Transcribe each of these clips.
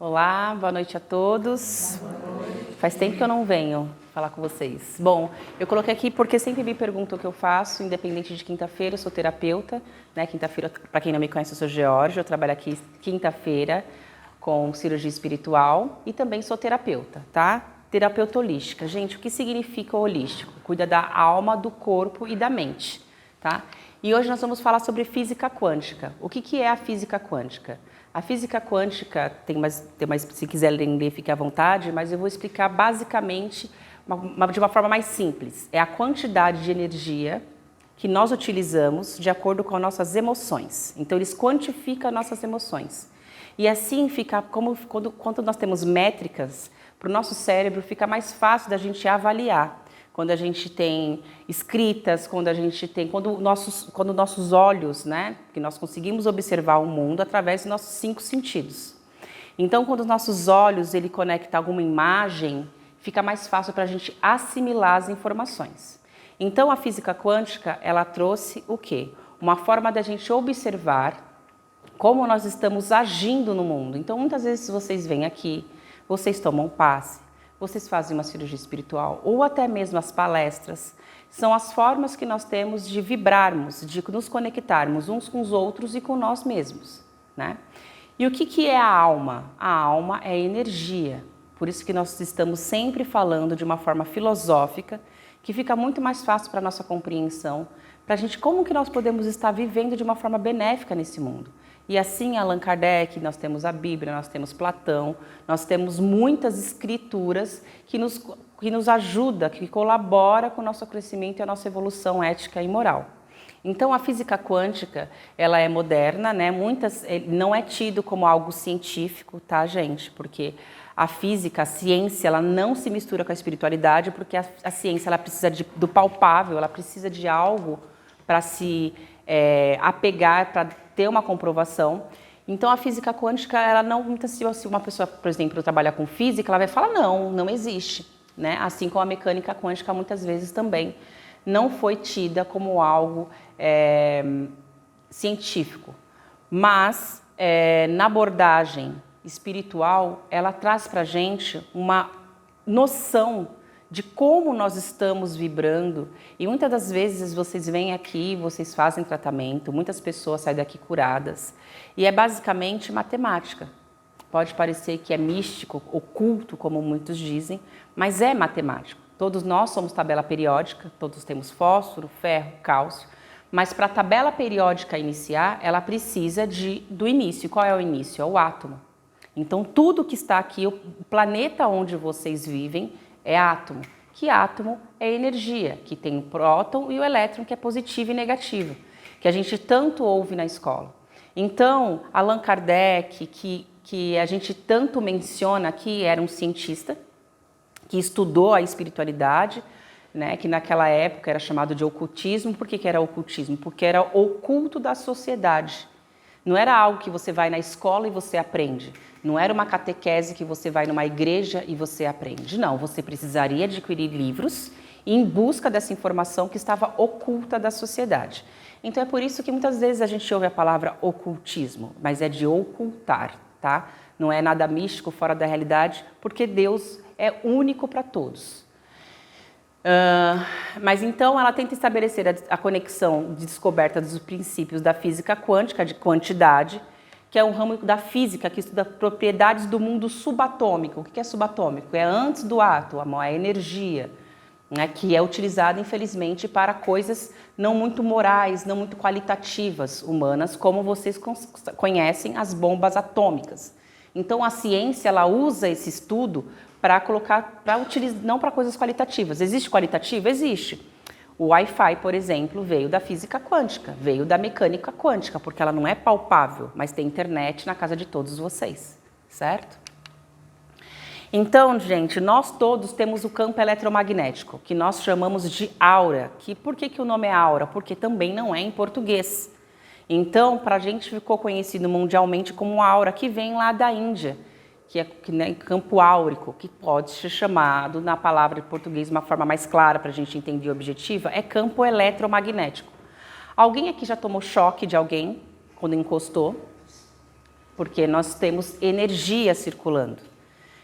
Olá, boa noite a todos. Faz tempo que eu não venho falar com vocês. Bom, eu coloquei aqui porque sempre me perguntam o que eu faço, independente de quinta-feira, eu sou terapeuta, né? Quinta-feira, para quem não me conhece, eu sou Georgia, eu trabalho aqui quinta-feira com cirurgia espiritual e também sou terapeuta, tá? Terapeuta holística. Gente, o que significa holístico? Cuida da alma, do corpo e da mente, tá? E hoje nós vamos falar sobre física quântica. O que é a física quântica? A física quântica, se quiser ler, fique à vontade, mas eu vou explicar basicamente de uma forma mais simples. É a quantidade de energia que nós utilizamos de acordo com as nossas emoções. Então, eles quantificam as nossas emoções. E assim fica, quando nós temos métricas, para o nosso cérebro fica mais fácil da gente avaliar. Quando a gente tem escritas, quando nossos olhos, né, que nós conseguimos observar o mundo através dos nossos 5 sentidos. Então, quando os nossos olhos ele conecta alguma imagem, fica mais fácil para a gente assimilar as informações. Então, a física quântica, ela trouxe o quê? Uma forma da gente observar como nós estamos agindo no mundo. Então, muitas vezes vocês vêm aqui, vocês tomam passe, vocês fazem uma cirurgia espiritual ou até mesmo as palestras, são as formas que nós temos de vibrarmos, de nos conectarmos uns com os outros e com nós mesmos, né? E o que é a alma? A alma é energia, por isso que nós estamos sempre falando de uma forma filosófica, que fica muito mais fácil para a nossa compreensão, para a gente como que nós podemos estar vivendo de uma forma benéfica nesse mundo. E assim, Allan Kardec, nós temos a Bíblia, nós temos Platão, nós temos muitas escrituras que nos ajuda, que colabora com o nosso crescimento e a nossa evolução ética e moral. Então, a física quântica, ela é moderna, né? Não é tido como algo científico, tá, gente? Porque a física, a ciência, ela não se mistura com a espiritualidade, porque a ciência ela precisa do palpável, ela precisa de algo para se apegar, para ter uma comprovação. Então, a física quântica, ela não, se uma pessoa, por exemplo, trabalhar com física, ela vai falar, não existe, né? Assim como a mecânica quântica, muitas vezes também não foi tida como algo científico. Mas, na abordagem espiritual, ela traz para a gente uma noção de como nós estamos vibrando, e muitas das vezes vocês vêm aqui, vocês fazem tratamento, muitas pessoas saem daqui curadas, e é basicamente matemática. Pode parecer que é místico, oculto, como muitos dizem, mas é matemático. Todos nós somos tabela periódica, todos temos fósforo, ferro, cálcio, mas para a tabela periódica iniciar, ela precisa do início. Qual é o início? É o átomo. Então, tudo que está aqui, o planeta onde vocês vivem, é átomo. Que átomo é energia, que tem o próton e o elétron, que é positivo e negativo, que a gente tanto ouve na escola. Então, Allan Kardec, que a gente tanto menciona aqui, era um cientista que estudou a espiritualidade, né, que naquela época era chamado de ocultismo. Por que era ocultismo? Porque era oculto da sociedade. Não era algo que você vai na escola e você aprende. Não era uma catequese que você vai numa igreja e você aprende. Não, você precisaria adquirir livros em busca dessa informação que estava oculta da sociedade. Então é por isso que muitas vezes a gente ouve a palavra ocultismo, mas é de ocultar, tá? Não é nada místico, fora da realidade, porque Deus é único para todos. Mas então ela tenta estabelecer a conexão de descoberta dos princípios da física quântica, de quantidade, que é um ramo da física que estuda propriedades do mundo subatômico. O que é subatômico? É antes do átomo, é a energia, né, que é utilizada, infelizmente, para coisas não muito morais, não muito qualitativas humanas, como vocês conhecem as bombas atômicas. Então a ciência ela usa esse estudo para colocar, não para coisas qualitativas. Existe qualitativo? Existe. O Wi-Fi, por exemplo, veio da física quântica, veio da mecânica quântica, porque ela não é palpável, mas tem internet na casa de todos vocês, certo? Então, gente, nós todos temos o campo eletromagnético, que nós chamamos de aura. Por que o nome é aura? Porque também não é em português. Então, para a gente ficou conhecido mundialmente como aura, que vem lá da Índia, que é campo áurico, que pode ser chamado, na palavra de português, uma forma mais clara para a gente entender objetiva, é campo eletromagnético. Alguém aqui já tomou choque de alguém quando encostou? porque nós temos energia circulando.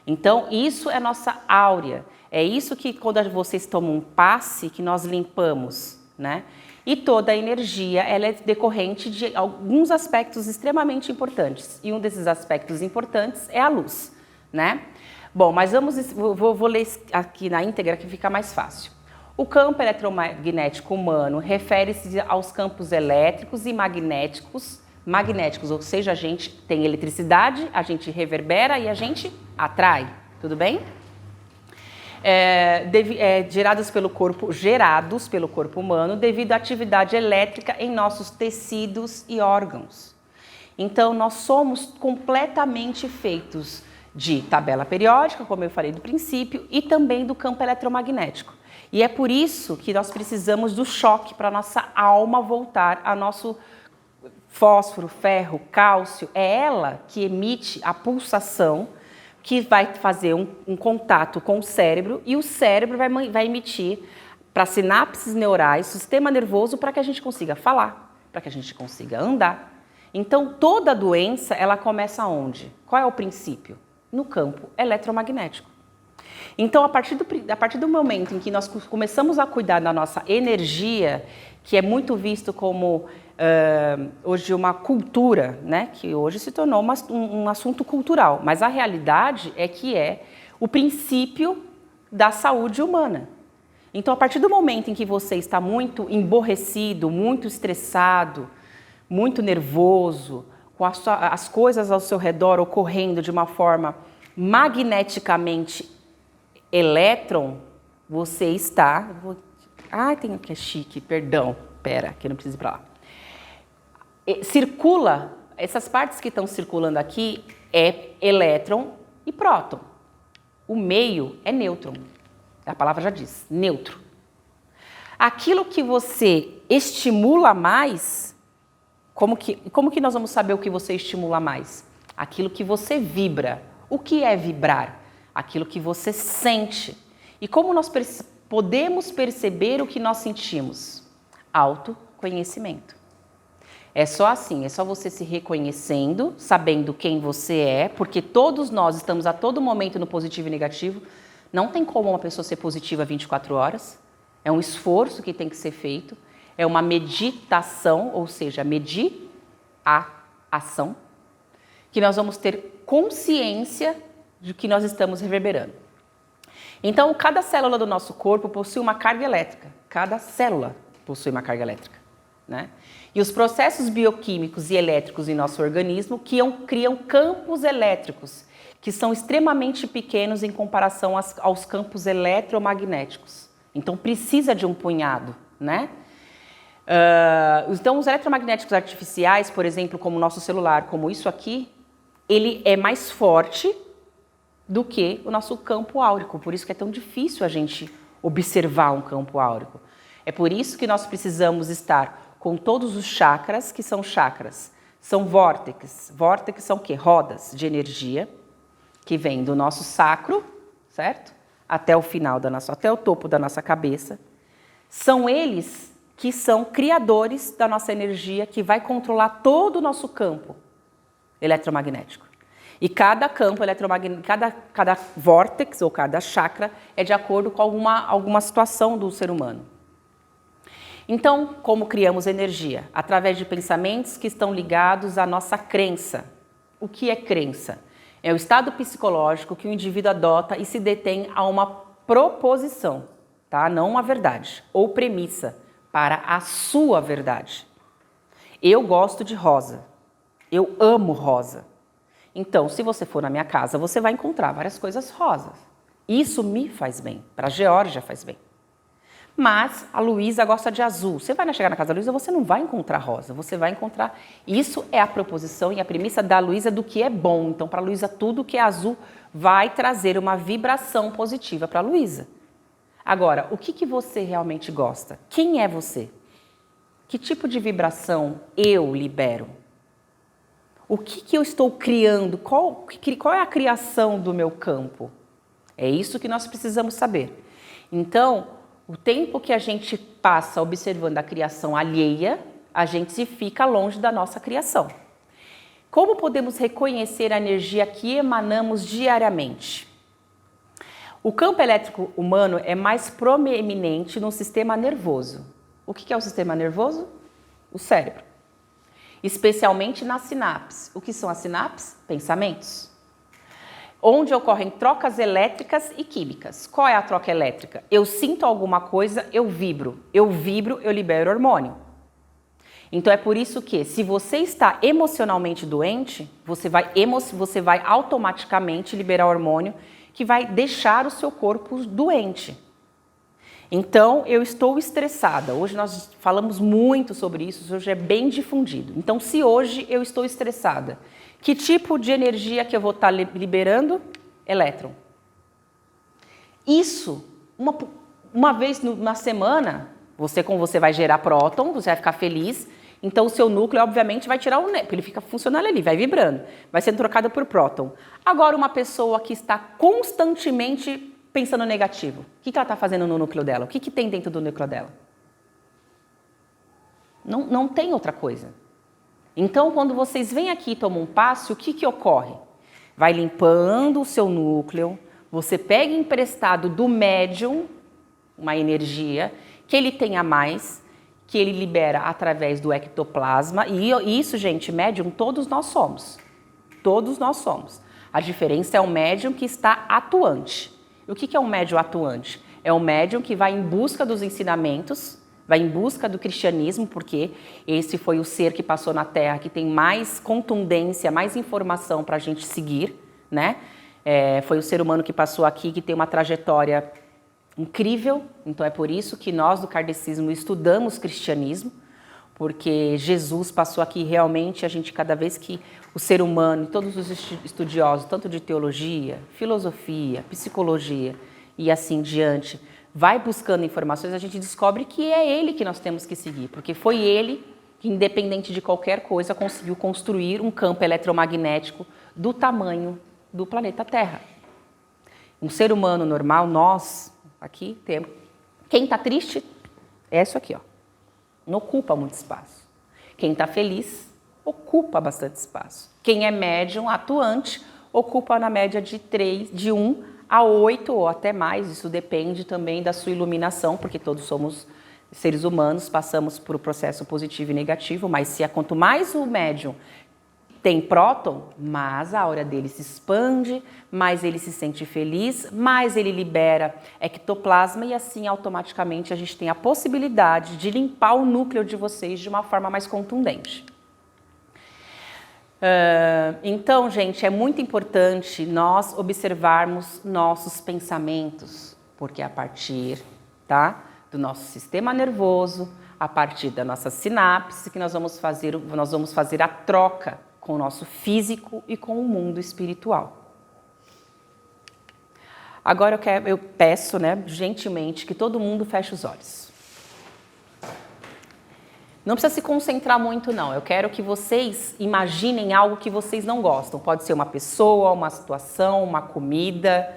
Então, isso é nossa áurea. É isso que, quando vocês tomam um passe, que nós limpamos, né? E toda a energia, ela é decorrente de alguns aspectos extremamente importantes. E um desses aspectos importantes é a luz, né? Bom, mas vou ler aqui na íntegra que fica mais fácil. O campo eletromagnético humano refere-se aos campos elétricos e magnéticos, ou seja, a gente tem eletricidade, a gente reverbera e a gente atrai, tudo bem? Gerados pelo corpo humano devido à atividade elétrica em nossos tecidos e órgãos. Então, nós somos completamente feitos de tabela periódica, como eu falei do princípio, e também do campo eletromagnético. E é por isso que nós precisamos do choque para a nossa alma voltar ao nosso fósforo, ferro, cálcio. É ela que emite a pulsação, que vai fazer um contato com o cérebro, e o cérebro vai emitir para sinapses neurais, sistema nervoso, para que a gente consiga falar, para que a gente consiga andar. Então, toda doença, ela começa onde? Qual é o princípio? No campo eletromagnético. Então, a partir do momento em que nós começamos a cuidar da nossa energia, que é muito visto como hoje uma cultura, né? Que hoje se tornou um assunto cultural, mas a realidade é que é o princípio da saúde humana. Então, a partir do momento em que você está muito emborrecido, muito estressado, muito nervoso, com as coisas ao seu redor ocorrendo de uma forma magneticamente elétron, você está... tem que é chique, perdão. Pera, que eu não preciso ir para lá. Circula, essas partes que estão circulando aqui é elétron e próton. O meio é nêutron. A palavra já diz, neutro. Aquilo que você estimula mais, como que nós vamos saber o que você estimula mais? Aquilo que você vibra. O que é vibrar? Aquilo que você sente. E como nós podemos perceber o que nós sentimos? Autoconhecimento. É só assim, é só você se reconhecendo, sabendo quem você é, porque todos nós estamos a todo momento no positivo e negativo. Não tem como uma pessoa ser positiva 24 horas. É um esforço que tem que ser feito. É uma meditação, ou seja, medir a ação, que nós vamos ter consciência de que nós estamos reverberando. Então, cada célula do nosso corpo possui uma carga elétrica. Cada célula possui uma carga elétrica, né? E os processos bioquímicos e elétricos em nosso organismo criam campos elétricos, que são extremamente pequenos em comparação aos campos eletromagnéticos. Então, precisa de um punhado, né? Então, os eletromagnéticos artificiais, por exemplo, como o nosso celular, como isso aqui, ele é mais forte do que o nosso campo áurico. Por isso que é tão difícil a gente observar um campo áurico. É por isso que nós precisamos estar com todos os chakras, que são chakras. São vórtices. Vórtices são o quê? Rodas de energia, que vem do nosso sacro, certo? Até o final até o topo da nossa cabeça. São eles que são criadores da nossa energia, que vai controlar todo o nosso campo eletromagnético. E cada campo eletromagnético, cada vórtex ou cada chakra é de acordo com alguma situação do ser humano. Então, como criamos energia? Através de pensamentos que estão ligados à nossa crença. O que é crença? É o estado psicológico que o indivíduo adota e se detém a uma proposição, tá? Não uma verdade, ou premissa, para a sua verdade. Eu gosto de rosa. Eu amo rosa. Então, se você for na minha casa, você vai encontrar várias coisas rosas. Isso me faz bem. Para a Geórgia faz bem. Mas a Luísa gosta de azul. Você vai chegar na casa da Luísa, você não vai encontrar rosa. Você vai encontrar... Isso é a proposição e a premissa da Luísa do que é bom. Então, para a Luísa, tudo que é azul vai trazer uma vibração positiva para a Luísa. Agora, o que você realmente gosta? Quem é você? Que tipo de vibração eu libero? O que eu estou criando? Qual é a criação do meu campo? É isso que nós precisamos saber. Então, o tempo que a gente passa observando a criação alheia, a gente fica longe da nossa criação. Como podemos reconhecer a energia que emanamos diariamente? O campo elétrico humano é mais proeminente no sistema nervoso. O que é o sistema nervoso? O cérebro. Especialmente nas sinapses. O que são as sinapses? Pensamentos. Onde ocorrem trocas elétricas e químicas. Qual é a troca elétrica? Eu sinto alguma coisa, eu vibro. Eu vibro, eu libero hormônio. Então é por isso que, se você está emocionalmente doente, você vai automaticamente liberar hormônio que vai deixar o seu corpo doente. Então, eu estou estressada. Hoje nós falamos muito sobre isso, hoje é bem difundido. Então, se hoje eu estou estressada, que tipo de energia que eu vou estar liberando? Elétron. Isso, uma vez na semana, como você vai gerar próton, você vai ficar feliz, então o seu núcleo, obviamente, vai tirar o ele fica funcionando ali, vai vibrando, vai sendo trocado por próton. Agora, uma pessoa que está constantemente pensando negativo, o que ela está fazendo no núcleo dela? O que tem dentro do núcleo dela? Não tem outra coisa. Então, quando vocês vêm aqui e tomam um passe, o que ocorre? Vai limpando o seu núcleo, você pega emprestado do médium uma energia que ele tenha mais, que ele libera através do ectoplasma. E isso, gente, médium, todos nós somos. Todos nós somos. A diferença é o médium que está atuante. E o que é um médium atuante? É um médium que vai em busca dos ensinamentos, vai em busca do cristianismo, porque esse foi o ser que passou na Terra, que tem mais contundência, mais informação para a gente seguir, né? Foi o ser humano que passou aqui, que tem uma trajetória incrível. Então é por isso que nós do kardecismo estudamos cristianismo, porque Jesus passou aqui realmente, a gente cada vez que o ser humano, todos os estudiosos, tanto de teologia, filosofia, psicologia e assim diante, vai buscando informações, a gente descobre que é ele que nós temos que seguir, porque foi ele que, independente de qualquer coisa, conseguiu construir um campo eletromagnético do tamanho do planeta Terra. Um ser humano normal, nós aqui temos. Quem está triste é isso aqui, ó. Não ocupa muito espaço. Quem está feliz ocupa bastante espaço. Quem é médium, atuante, ocupa na média de 1 a 8 ou até mais. Isso depende também da sua iluminação, porque todos somos seres humanos, passamos por um processo positivo e negativo, mas quanto mais o médium tem próton, mais a aura dele se expande, mais ele se sente feliz, mais ele libera ectoplasma e assim automaticamente a gente tem a possibilidade de limpar o núcleo de vocês de uma forma mais contundente. Então, gente, é muito importante nós observarmos nossos pensamentos, porque a partir, do nosso sistema nervoso, a partir da nossa sinapse, que nós vamos fazer a troca com o nosso físico e com o mundo espiritual. Agora eu peço, gentilmente, que todo mundo feche os olhos. Não precisa se concentrar muito, não. Eu quero que vocês imaginem algo que vocês não gostam. Pode ser uma pessoa, uma situação, uma comida,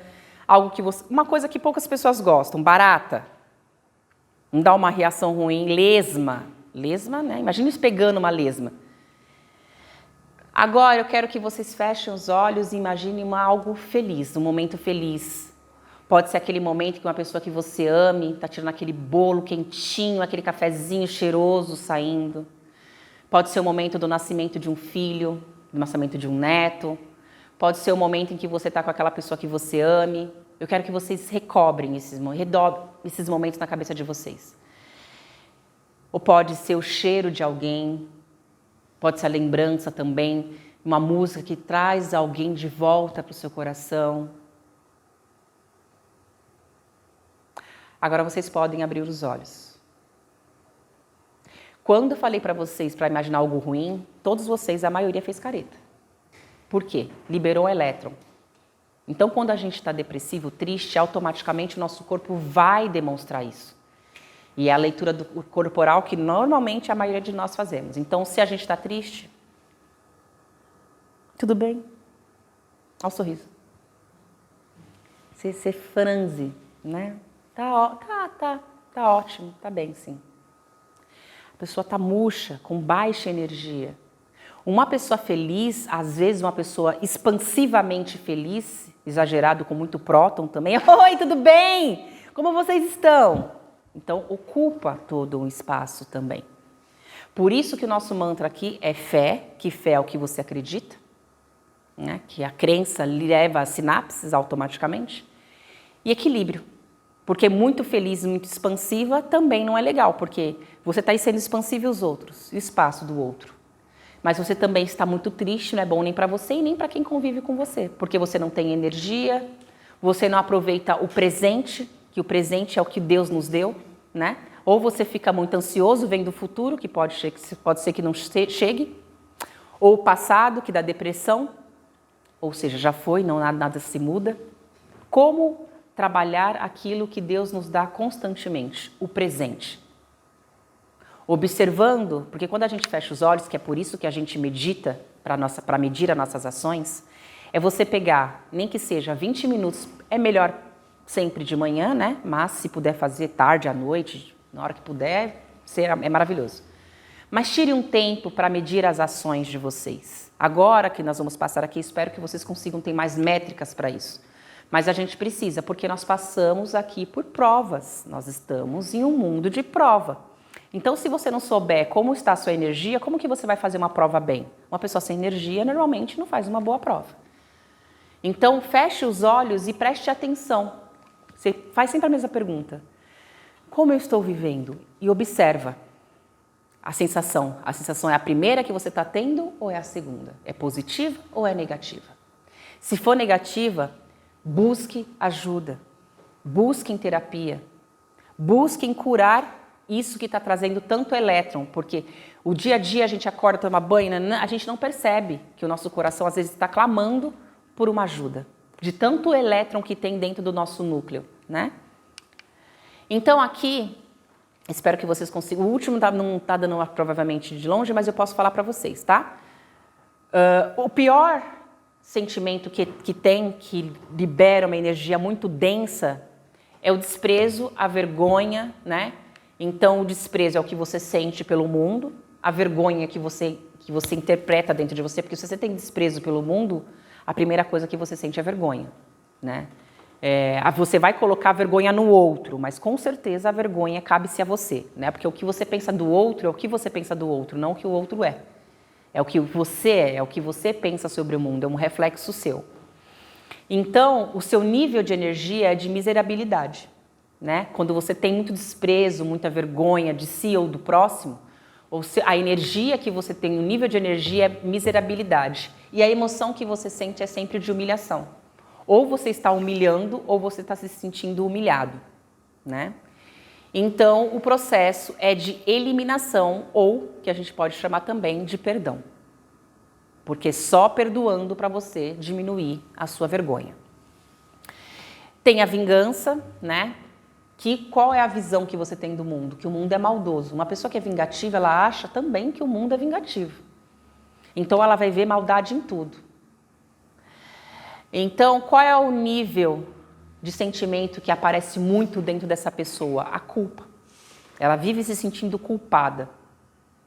uma coisa que poucas pessoas gostam. Barata. Não dá uma reação ruim. Lesma. Lesma, né? Imagina isso pegando uma lesma. Agora eu quero que vocês fechem os olhos e imaginem algo feliz, um momento feliz. Pode ser aquele momento que uma pessoa que você ame está tirando aquele bolo quentinho, aquele cafezinho cheiroso saindo. Pode ser o momento do nascimento de um filho, do nascimento de um neto. Pode ser o momento em que você está com aquela pessoa que você ame. Eu quero que vocês redobrem esses momentos na cabeça de vocês. Ou pode ser o cheiro de alguém. Pode ser a lembrança também, uma música que traz alguém de volta para o seu coração. Agora vocês podem abrir os olhos. Quando eu falei para vocês para imaginar algo ruim, todos vocês, a maioria fez careta. Por quê? Liberou o elétron. Então, quando a gente está depressivo, triste, automaticamente o nosso corpo vai demonstrar isso. E é a leitura do corporal que normalmente a maioria de nós fazemos. Então, se a gente está triste, tudo bem. Olha o sorriso. Você franze, né? Tá ótimo, tá bem, sim. A pessoa tá murcha, com baixa energia. Uma pessoa feliz, às vezes uma pessoa expansivamente feliz, exagerado com muito próton também. Oi, tudo bem? Como vocês estão? Então, ocupa todo um espaço também. Por isso que o nosso mantra aqui é fé, que fé é o que você acredita, né? Que a crença leva a sinapses automaticamente. E equilíbrio. Porque muito feliz, muito expansiva também não é legal, porque você está aí sendo expansivo e os outros, o espaço do outro. Mas você também está muito triste, não é bom nem para você e nem para quem convive com você, porque você não tem energia, você não aproveita o presente, que o presente é o que Deus nos deu, né? Ou você fica muito ansioso vendo o futuro, que pode ser que não chegue, ou o passado, que dá depressão, ou seja, já foi, não nada se muda. Como trabalhar aquilo que Deus nos dá constantemente, o presente? Observando, porque quando a gente fecha os olhos, que é por isso que a gente medita, para medir as nossas ações, é você pegar, nem que seja 20 minutos, é melhor sempre de manhã, né? Mas se puder fazer tarde, à noite, na hora que puder, é maravilhoso. Mas tire um tempo para medir as ações de vocês. Agora que nós vamos passar aqui, espero que vocês consigam ter mais métricas para isso. Mas a gente precisa, porque nós passamos aqui por provas. Nós estamos em um mundo de prova. Então, se você não souber como está a sua energia, como que você vai fazer uma prova bem? Uma pessoa sem energia, normalmente, não faz uma boa prova. Então, feche os olhos e preste atenção. Você faz sempre a mesma pergunta. Como eu estou vivendo? E observa a sensação. A sensação é a primeira que você está tendo ou é a segunda? É positiva ou é negativa? Se for negativa, busque ajuda. Busque em terapia. Busque em curar isso que está trazendo tanto elétron, porque o dia a dia a gente acorda, toma banho, a gente não percebe que o nosso coração às vezes está clamando por uma ajuda, de tanto elétron que tem dentro do nosso núcleo, né? Então aqui, espero que vocês consigam, o último não está dando provavelmente de longe, mas eu posso falar para vocês, tá? O pior sentimento que libera uma energia muito densa, é o desprezo, a vergonha, né? Então, o desprezo é o que você sente pelo mundo, a vergonha que você interpreta dentro de você, porque se você tem desprezo pelo mundo, a primeira coisa que você sente é vergonha, né? Você vai colocar a vergonha no outro, mas com certeza a vergonha cabe-se a você, né? Porque o que você pensa do outro é o que você pensa do outro, não o que o outro é. É o que você é o que você pensa sobre o mundo, é um reflexo seu. Então, o seu nível de energia é de miserabilidade. Né? Quando você tem muito desprezo, muita vergonha de si ou do próximo, a energia que você tem, o nível de energia é miserabilidade. E a emoção que você sente é sempre de humilhação. Ou você está humilhando ou você está se sentindo humilhado. Né? Então, o processo é de eliminação ou, que a gente pode chamar também de perdão. Porque só perdoando para você diminuir a sua vergonha. Tem a vingança, né? Qual é a visão que você tem do mundo? Que o mundo é maldoso. Uma pessoa que é vingativa, ela acha também que o mundo é vingativo. Então, ela vai ver maldade em tudo. Então, qual é o nível de sentimento que aparece muito dentro dessa pessoa? A culpa. Ela vive se sentindo culpada.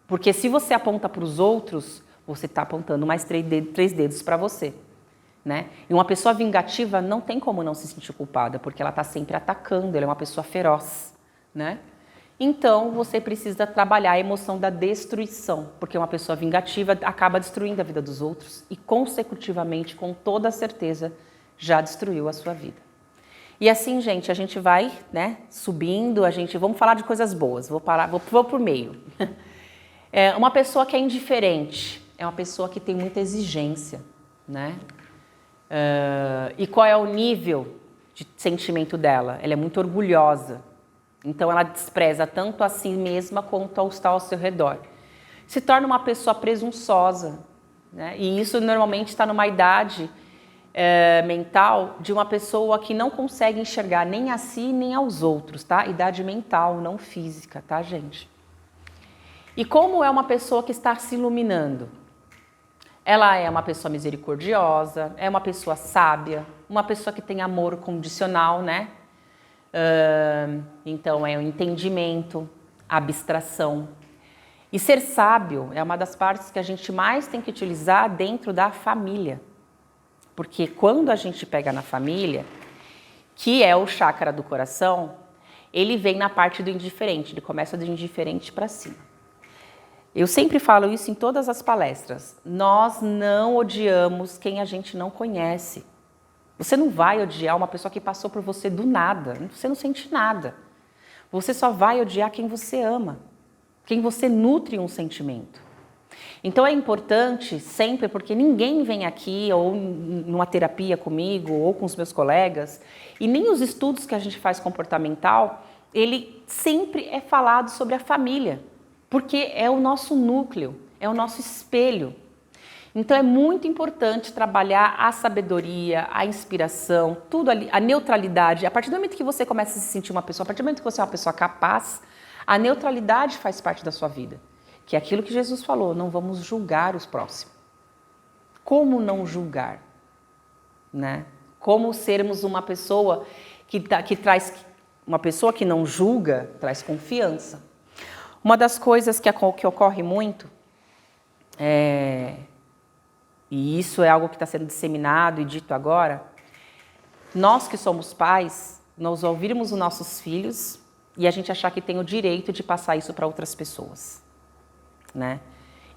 Porque se você aponta para os outros, você está apontando mais 3 dedos para você. Né? E uma pessoa vingativa não tem como não se sentir culpada, porque ela está sempre atacando, ela é uma pessoa feroz, né? Então, você precisa trabalhar a emoção da destruição, porque uma pessoa vingativa acaba destruindo a vida dos outros e, consecutivamente, com toda certeza, já destruiu a sua vida. E assim, gente, a gente vai, né, subindo, vamos falar de coisas boas, vou por meio. Uma pessoa que é indiferente, é uma pessoa que tem muita exigência, né? E qual é o nível de sentimento dela? Ela é muito orgulhosa. Então, ela despreza tanto a si mesma quanto ao que está ao seu redor. Se torna uma pessoa presunçosa. Né? E isso normalmente está numa idade mental de uma pessoa que não consegue enxergar nem a si nem aos outros. Tá? Idade mental, não física, tá, gente? E como é uma pessoa que está se iluminando? Ela é uma pessoa misericordiosa, é uma pessoa sábia, uma pessoa que tem amor condicional, né? Então, é o entendimento, a abstração. E ser sábio é uma das partes que a gente mais tem que utilizar dentro da família. Porque quando a gente pega na família, que é o chakra do coração, ele vem na parte do indiferente, ele começa do indiferente para cima. Eu sempre falo isso em todas as palestras. Nós não odiamos quem a gente não conhece. Você não vai odiar uma pessoa que passou por você do nada. Você não sente nada. Você só vai odiar quem você ama, quem você nutre um sentimento. Então é importante sempre, porque ninguém vem aqui ou numa terapia comigo ou com os meus colegas, e nem os estudos que a gente faz comportamental, ele sempre é falado sobre a família, porque é o nosso núcleo, é o nosso espelho. Então é muito importante trabalhar a sabedoria, a inspiração, tudo ali, a neutralidade. A partir do momento que você começa a se sentir uma pessoa, a partir do momento que você é uma pessoa capaz, a neutralidade faz parte da sua vida. Que é aquilo que Jesus falou, não vamos julgar os próximos. Como não julgar? Né? Como sermos uma pessoa que traz, uma pessoa que não julga, traz confiança. Uma das coisas que ocorre muito e isso é algo que está sendo disseminado e dito agora, nós que somos pais, nós ouvirmos os nossos filhos e a gente achar que tem o direito de passar isso para outras pessoas, né?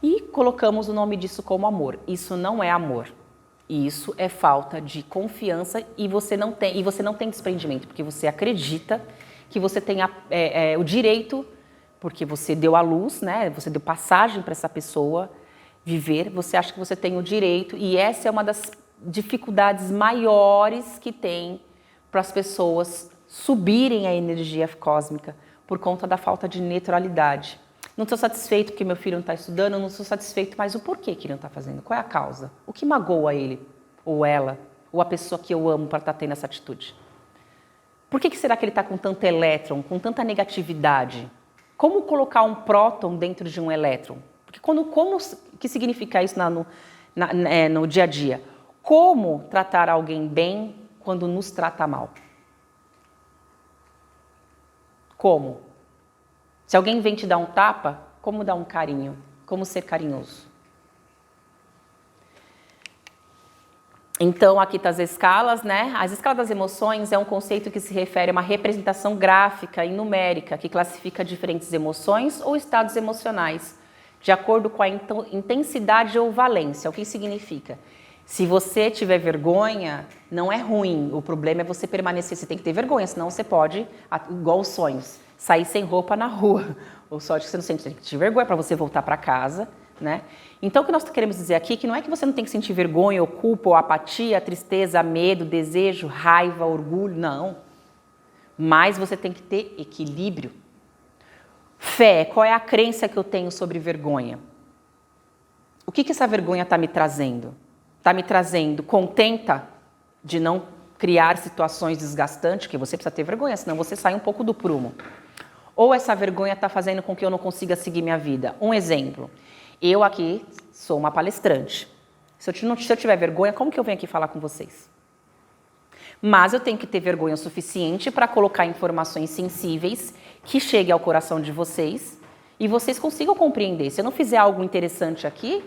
E colocamos o nome disso como amor. Isso não é amor. Isso é falta de confiança e você não tem desprendimento, porque você acredita que você tem o direito, porque você deu a luz, né? Você deu passagem para essa pessoa viver, você acha que você tem o direito, e essa é uma das dificuldades maiores que tem para as pessoas subirem a energia cósmica por conta da falta de neutralidade. Não estou satisfeito porque meu filho não está estudando, não estou satisfeito, mas o porquê que ele não está fazendo? Qual é a causa? O que magoa ele, ou ela, ou a pessoa que eu amo para estar tendo essa atitude? Por que será que ele está com tanto elétron, com tanta negatividade? Como colocar um próton dentro de um elétron? Porque como que significa isso no dia a dia? Como tratar alguém bem quando nos trata mal? Como? Se alguém vem te dar um tapa, como dar um carinho? Como ser carinhoso? Então, aqui está as escalas, né? As escalas das emoções é um conceito que se refere a uma representação gráfica e numérica que classifica diferentes emoções ou estados emocionais, de acordo com a intensidade ou valência. O que significa? Se você tiver vergonha, não é ruim. O problema é você permanecer. Você tem que ter vergonha, senão você pode, igual os sonhos, sair sem roupa na rua. Ou só de que você não sente, tem que ter vergonha para você voltar para casa, né? Então, o que nós queremos dizer aqui é que não é que você não tem que sentir vergonha, ou culpa, ou apatia, tristeza, medo, desejo, raiva, orgulho, não. Mas você tem que ter equilíbrio. Fé, qual é a crença que eu tenho sobre vergonha? O que essa vergonha está me trazendo? Está me trazendo contenta de não criar situações desgastantes, que você precisa ter vergonha, senão você sai um pouco do prumo. Ou essa vergonha está fazendo com que eu não consiga seguir minha vida? Um exemplo, eu aqui sou uma palestrante. Se eu tiver vergonha, como que eu venho aqui falar com vocês? Mas eu tenho que ter vergonha o suficiente para colocar informações sensíveis que cheguem ao coração de vocês e vocês consigam compreender. Se eu não fizer algo interessante aqui,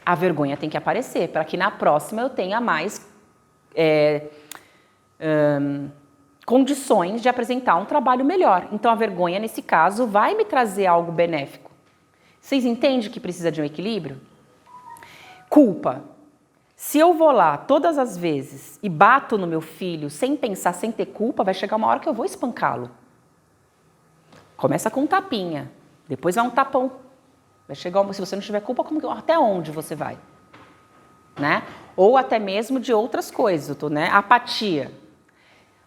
a vergonha tem que aparecer, para que na próxima eu tenha mais condições de apresentar um trabalho melhor. Então a vergonha, nesse caso, vai me trazer algo benéfico. Vocês entendem que precisa de um equilíbrio? Culpa. Se eu vou lá todas as vezes e bato no meu filho sem pensar, sem ter culpa, vai chegar uma hora que eu vou espancá-lo. Começa com um tapinha, depois vai um tapão. Vai chegar, se você não tiver culpa, até onde você vai? Né? Ou até mesmo de outras coisas, né? Apatia.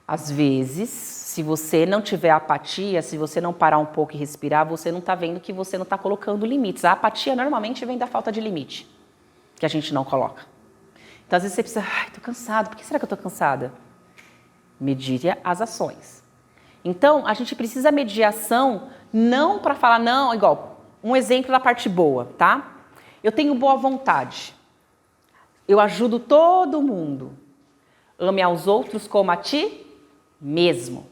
Às vezes, se você não tiver apatia, se você não parar um pouco e respirar, você não está vendo que você não está colocando limites. A apatia normalmente vem da falta de limite, que a gente não coloca. Então, às vezes você precisa, estou cansado, por que será que eu estou cansada? Medire as ações. Então, a gente precisa mediação, não para falar, não, igual, um exemplo da parte boa, tá? Eu tenho boa vontade, eu ajudo todo mundo, ame aos outros como a ti mesmo.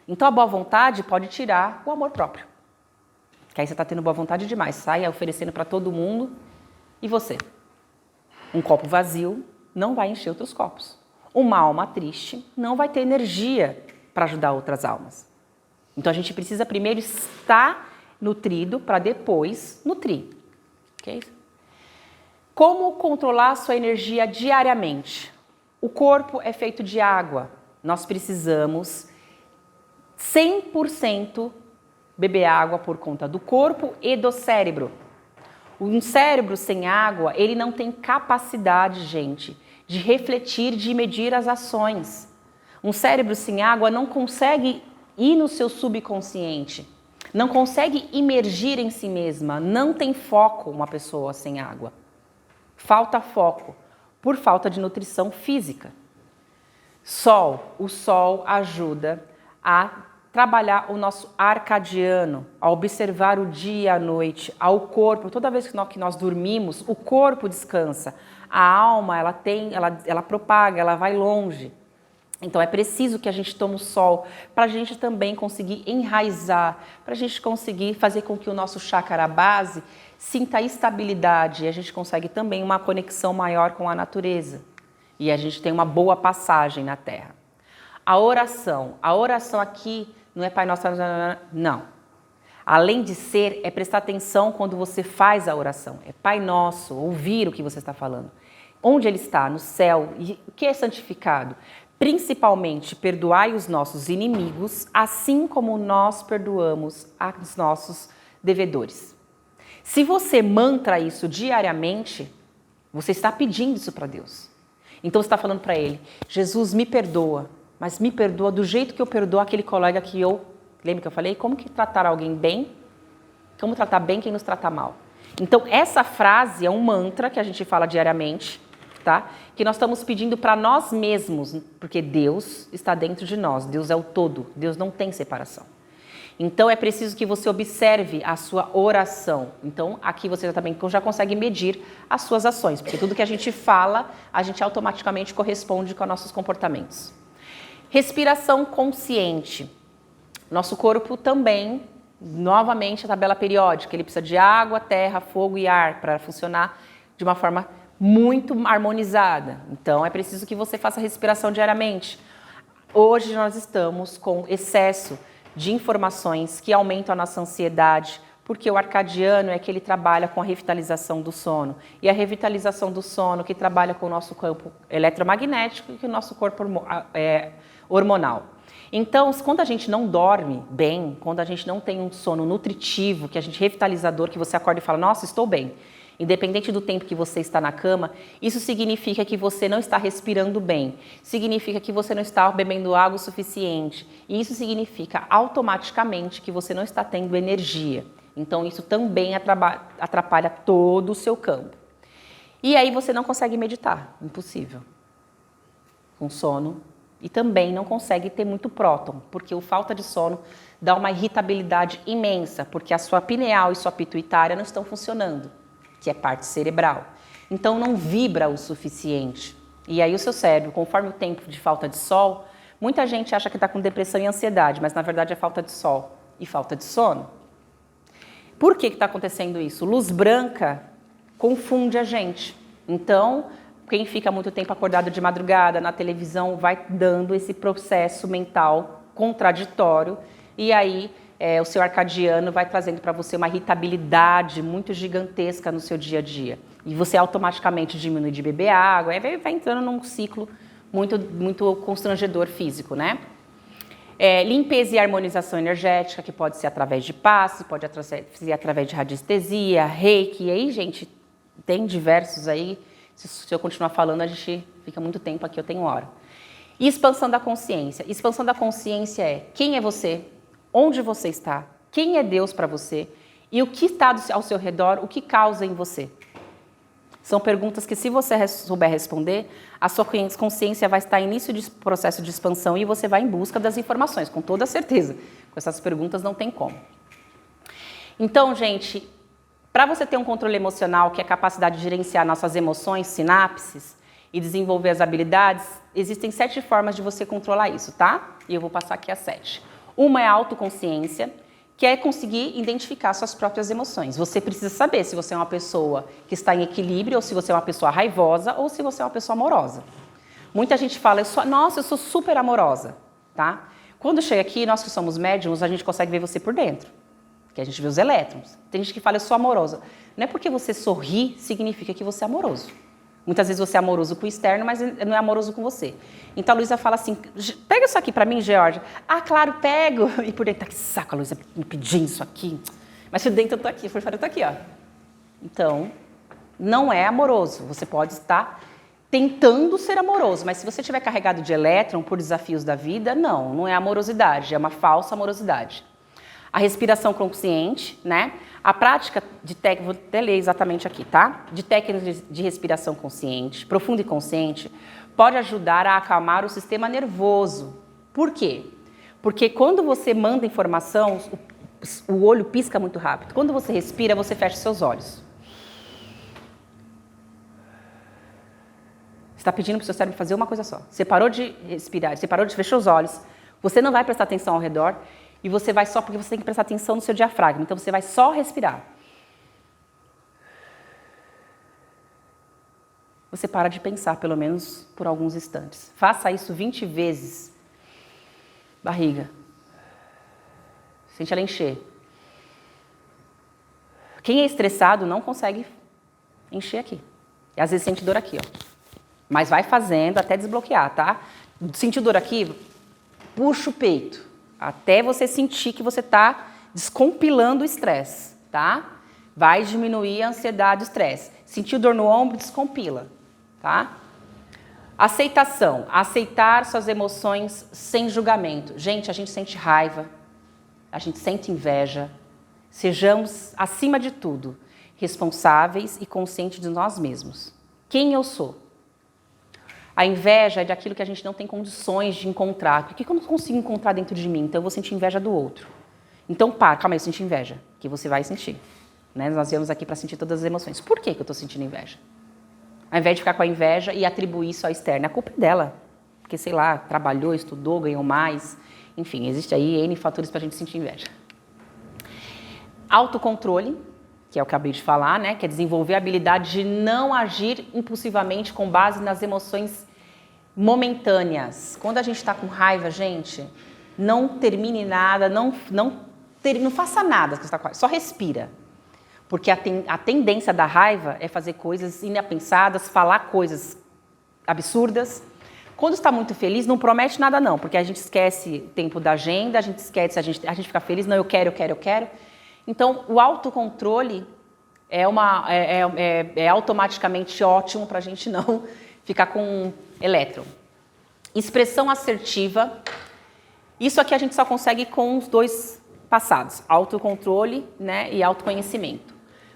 Então, a boa vontade pode tirar o amor próprio. Que aí você está tendo boa vontade demais, sai oferecendo para todo mundo. E você? Um copo vazio não vai encher outros copos. Uma alma triste não vai ter energia para ajudar outras almas. Então a gente precisa primeiro estar nutrido para depois nutrir. Okay? Como controlar a sua energia diariamente? O corpo é feito de água. Nós precisamos 100% beber água por conta do corpo e do cérebro. Um cérebro sem água, ele não tem capacidade, gente, de refletir, de medir as ações. Um cérebro sem água não consegue ir no seu subconsciente, não consegue imergir em si mesma, não tem foco uma pessoa sem água. Falta foco, por falta de nutrição física. O sol ajuda a trabalhar o nosso arcadiano, a observar o dia e a noite, ao corpo. Toda vez que nós dormimos, o corpo descansa. A alma, ela propaga, ela vai longe. Então é preciso que a gente tome o sol para a gente também conseguir enraizar, para a gente conseguir fazer com que o nosso chakra base sinta estabilidade e a gente consegue também uma conexão maior com a natureza. E a gente tem uma boa passagem na Terra. A oração aqui não é Pai Nosso, não. Além de ser, é prestar atenção quando você faz a oração. É Pai Nosso, ouvir o que você está falando. Onde Ele está? No céu. E o que é santificado? Principalmente, perdoai os nossos inimigos, assim como nós perdoamos aos nossos devedores. Se você mantra isso diariamente, você está pedindo isso para Deus. Então você está falando para Ele, Jesus, me perdoa, mas me perdoa do jeito que eu perdoo aquele colega que lembra que eu falei? Como que tratar alguém bem? Como tratar bem quem nos trata mal? Então essa frase é um mantra que a gente fala diariamente, tá? Que nós estamos pedindo para nós mesmos, porque Deus está dentro de nós, Deus é o todo, Deus não tem separação. Então é preciso que você observe a sua oração. Então aqui você também já consegue medir as suas ações, porque tudo que a gente fala, a gente automaticamente corresponde com os nossos comportamentos. Respiração consciente. Nosso corpo também, novamente, a tabela periódica, ele precisa de água, terra, fogo e ar para funcionar de uma forma muito harmonizada. Então é preciso que você faça respiração diariamente. Hoje nós estamos com excesso de informações que aumentam a nossa ansiedade, porque o arcadiano é que ele trabalha com a revitalização do sono. E a revitalização do sono que trabalha com o nosso campo eletromagnético e com o nosso corpo hormonal. Então, quando a gente não dorme bem, quando a gente não tem um sono nutritivo, que a gente revitalizador, que você acorda e fala, nossa, estou bem. Independente do tempo que você está na cama, isso significa que você não está respirando bem, significa que você não está bebendo água o suficiente, e isso significa automaticamente que você não está tendo energia. Então isso também atrapalha todo o seu campo. E aí você não consegue meditar, impossível, com sono, e também não consegue ter muito próton, porque a falta de sono dá uma irritabilidade imensa, porque a sua pineal e sua pituitária não estão funcionando, que é parte cerebral. Então não vibra o suficiente. E aí o seu cérebro, conforme o tempo de falta de sol, muita gente acha que está com depressão e ansiedade, mas na verdade é falta de sol e falta de sono. Por que está acontecendo isso? Luz branca confunde a gente. Então, quem fica muito tempo acordado de madrugada na televisão vai dando esse processo mental contraditório e aí o seu arcadiano vai trazendo para você uma irritabilidade muito gigantesca no seu dia a dia. E você automaticamente diminui de beber água, aí vai entrando num ciclo muito constrangedor físico, né? Limpeza e harmonização energética, que pode ser através de passe, pode ser através de radiestesia, reiki, e aí, gente, tem diversos aí. Se eu continuar falando, a gente fica muito tempo aqui, eu tenho hora. E expansão da consciência. Expansão da consciência é quem é você, onde você está, quem é Deus para você e o que está ao seu redor, o que causa em você. São perguntas que, se você souber responder, a sua consciência vai estar em início de processo de expansão e você vai em busca das informações, com toda certeza. Com essas perguntas não tem como. Então, gente, para você ter um controle emocional, que é a capacidade de gerenciar nossas emoções, sinapses e desenvolver as habilidades, existem 7 formas de você controlar isso, tá? E eu vou passar aqui as 7. Uma é a autoconsciência, que é conseguir identificar suas próprias emoções. Você precisa saber se você é uma pessoa que está em equilíbrio, ou se você é uma pessoa raivosa, ou se você é uma pessoa amorosa. Muita gente fala, nossa, eu sou super amorosa, tá? Quando chega aqui, nós que somos médiums, a gente consegue ver você por dentro, que a gente vê os elétrons. Tem gente que fala, eu sou amorosa. Não é porque você sorri, significa que você é amoroso. Muitas vezes você é amoroso com o externo, mas não é amoroso com você. Então a Luísa fala assim, pega isso aqui pra mim, Georgia. Ah, claro, pego. E por dentro, tá que saco a Luísa me pedindo isso aqui. Mas por dentro eu tô aqui, por fora eu tô aqui, ó. Então, não é amoroso. Você pode estar tentando ser amoroso, mas se você estiver carregado de elétron por desafios da vida, não é amorosidade, é uma falsa amorosidade. A respiração consciente, né? A prática de técnica, vou até ler exatamente aqui, tá? De técnicas de respiração consciente, profunda e consciente, pode ajudar a acalmar o sistema nervoso. Por quê? Porque quando você manda informação, o olho pisca muito rápido. Quando você respira, você fecha seus olhos. Você está pedindo para o seu cérebro fazer uma coisa só. Você parou de respirar, você parou de fechar os olhos, você não vai prestar atenção ao redor, e você vai só, porque você tem que prestar atenção no seu diafragma. Então, você vai só respirar. Você para de pensar, pelo menos por alguns instantes. Faça isso 20 vezes. Barriga. Sente ela encher. Quem é estressado não consegue encher aqui. E às vezes sente dor aqui, ó. Mas vai fazendo até desbloquear, tá? Sentiu dor aqui? Puxa o peito. Até você sentir que você está descompilando o estresse, tá? Vai diminuir a ansiedade e o estresse. Sentiu dor no ombro, descompila, tá? Aceitação. Aceitar suas emoções sem julgamento. Gente, a gente sente raiva, a gente sente inveja. Sejamos, acima de tudo, responsáveis e conscientes de nós mesmos. Quem eu sou? A inveja é daquilo que a gente não tem condições de encontrar. Por que eu não consigo encontrar dentro de mim? Então eu vou sentir inveja do outro. Então calma aí, eu senti inveja. Que você vai sentir. Né? Nós viemos aqui para sentir todas as emoções. Por que eu estou sentindo inveja? Ao invés de ficar com a inveja e atribuir isso ao externo, a culpa é dela. Porque, sei lá, trabalhou, estudou, ganhou mais. Enfim, existe aí N fatores para a gente sentir inveja. Autocontrole, que é o que eu acabei de falar, né? Que é desenvolver a habilidade de não agir impulsivamente com base nas emoções momentâneas. Quando a gente está com raiva, gente, não termine nada, não faça nada, só respira. Porque a tendência da raiva é fazer coisas inapensadas, falar coisas absurdas. Quando está muito feliz, não promete nada não, porque a gente esquece o tempo da agenda, a gente esquece, a gente fica feliz, não, eu quero. Então, o autocontrole é automaticamente ótimo para a gente não ficar com elétron. Expressão assertiva. Isso aqui a gente só consegue com os dois passados, autocontrole, né, e autoconhecimento.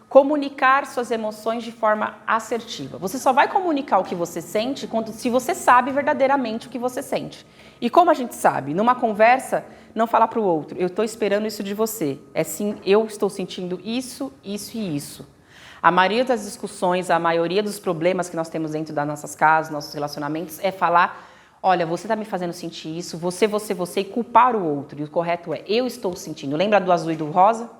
Comunicar suas emoções de forma assertiva. Você só vai comunicar o que você sente se você sabe verdadeiramente o que você sente. E como a gente sabe? Numa conversa, não falar para o outro, eu estou esperando isso de você. É sim, eu estou sentindo isso, isso e isso. A maioria das discussões, a maioria dos problemas que nós temos dentro das nossas casas, nossos relacionamentos, é falar, olha, você está me fazendo sentir isso, você, e culpar o outro. E o correto é, eu estou sentindo. Lembra do azul e do rosa?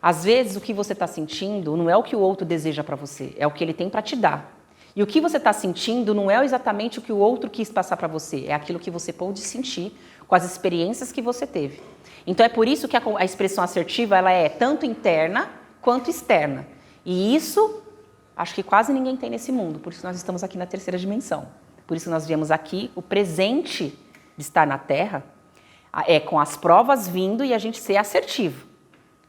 Às vezes, o que você está sentindo não é o que o outro deseja para você, é o que ele tem para te dar. E o que você está sentindo não é exatamente o que o outro quis passar para você, é aquilo que você pôde sentir com as experiências que você teve. Então, é por isso que a expressão assertiva ela é tanto interna quanto externa. E isso, acho que quase ninguém tem nesse mundo, por isso nós estamos aqui na terceira dimensão. Por isso nós viemos aqui, o presente de estar na Terra é com as provas vindo e a gente ser assertivo.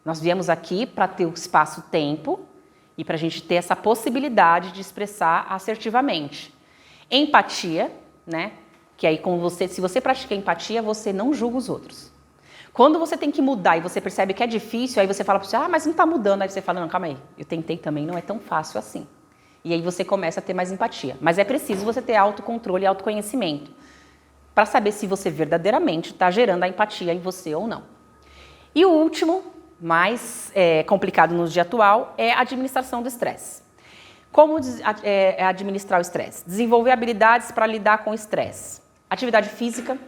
Nós viemos aqui para ter o espaço-tempo e para a gente ter essa possibilidade de expressar assertivamente. Empatia, né? Que aí se você pratica empatia, você não julga os outros. Quando você tem que mudar e você percebe que é difícil, aí você fala para você, mas não está mudando. Aí você fala, não, calma aí, eu tentei também, não é tão fácil assim. E aí você começa a ter mais empatia. Mas é preciso você ter autocontrole e autoconhecimento para saber se você verdadeiramente está gerando a empatia em você ou não. E o último, mais complicado no dia atual, é a administração do estresse. Como administrar o estresse? Desenvolver habilidades para lidar com o estresse. Atividade física,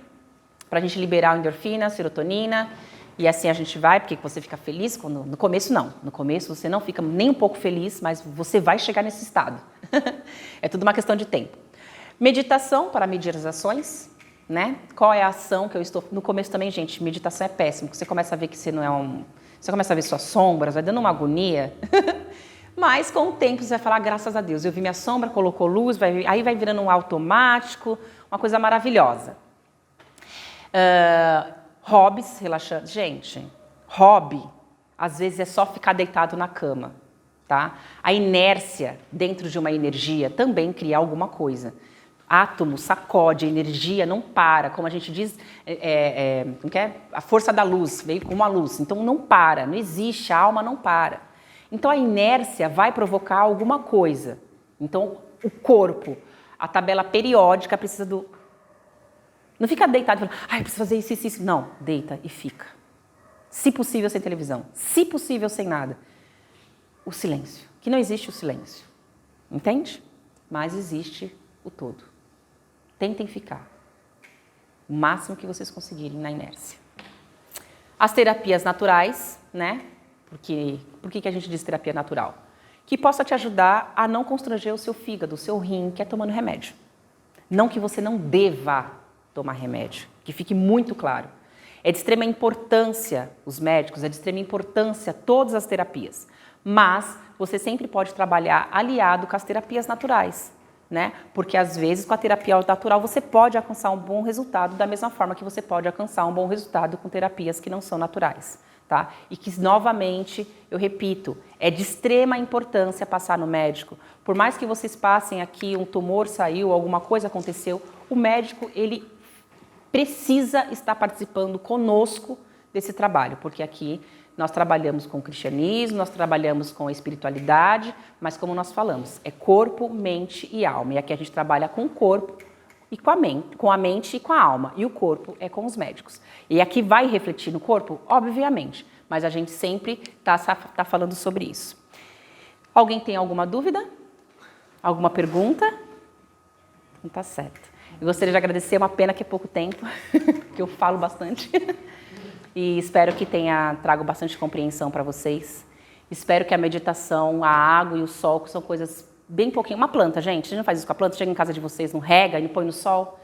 para a gente liberar endorfina, serotonina, E assim a gente vai, porque você fica feliz quando... No começo não, no começo você não fica nem um pouco feliz, mas você vai chegar nesse estado. É tudo uma questão de tempo. Meditação para medir as ações, né? Qual é a ação que eu estou... No começo também, gente, meditação é péssimo, porque você começa a ver que você não é um... Você começa a ver suas sombras, vai dando uma agonia. Mas com o tempo você vai falar, graças a Deus, eu vi minha sombra, colocou luz, aí vai virando um automático, uma coisa maravilhosa. Hobbies relaxantes. Gente, hobby, às vezes é só ficar deitado na cama, tá? A inércia dentro de uma energia também cria alguma coisa. Átomo sacode, a energia não para, como a gente diz, a força da luz, veio como a luz, então não para, não existe, a alma não para. Então a inércia vai provocar alguma coisa. Então o corpo, a tabela periódica precisa do... Não fica deitado e falando, ai, eu preciso fazer isso, isso, isso. Não, deita e fica. Se possível sem televisão, se possível sem nada. O silêncio, que não existe o silêncio, entende? Mas existe o todo. Tentem ficar o máximo que vocês conseguirem na inércia. As terapias naturais, né? Por que a gente diz terapia natural? Que possa te ajudar a não constranger o seu fígado, o seu rim, que é tomando remédio. Não que você não deva tomar remédio, que fique muito claro. É de extrema importância os médicos, é de extrema importância todas as terapias. Mas você sempre pode trabalhar aliado com as terapias naturais, né? Porque às vezes com a terapia natural você pode alcançar um bom resultado da mesma forma que você pode alcançar um bom resultado com terapias que não são naturais, tá? E que novamente, eu repito, é de extrema importância passar no médico. Por mais que vocês passem aqui, um tumor saiu, alguma coisa aconteceu, o médico, ele precisa estar participando conosco desse trabalho, porque aqui nós trabalhamos com o cristianismo, nós trabalhamos com a espiritualidade, mas como nós falamos, é corpo, mente e alma. E aqui a gente trabalha com o corpo e com a mente e com a alma. E o corpo é com os médicos. E aqui vai refletir no corpo? Obviamente, mas a gente sempre tá falando sobre isso. Alguém tem alguma dúvida? Alguma pergunta? Não tá certo. Eu gostaria de agradecer, uma pena que é pouco tempo, que eu falo bastante. E espero que trago bastante compreensão para vocês. Espero que a meditação, a água e o sol, que são coisas bem pouquinho. Uma planta, gente, a gente não faz isso com a planta, chega em casa de vocês, não rega e não põe no sol.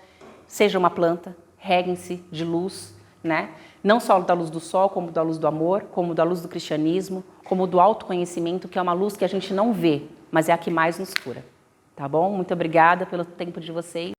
Seja uma planta, reguem-se de luz, né? Não só da luz do sol, como da luz do amor, como da luz do cristianismo, como do autoconhecimento, que é uma luz que a gente não vê, mas é a que mais nos cura. Tá bom? Muito obrigada pelo tempo de vocês.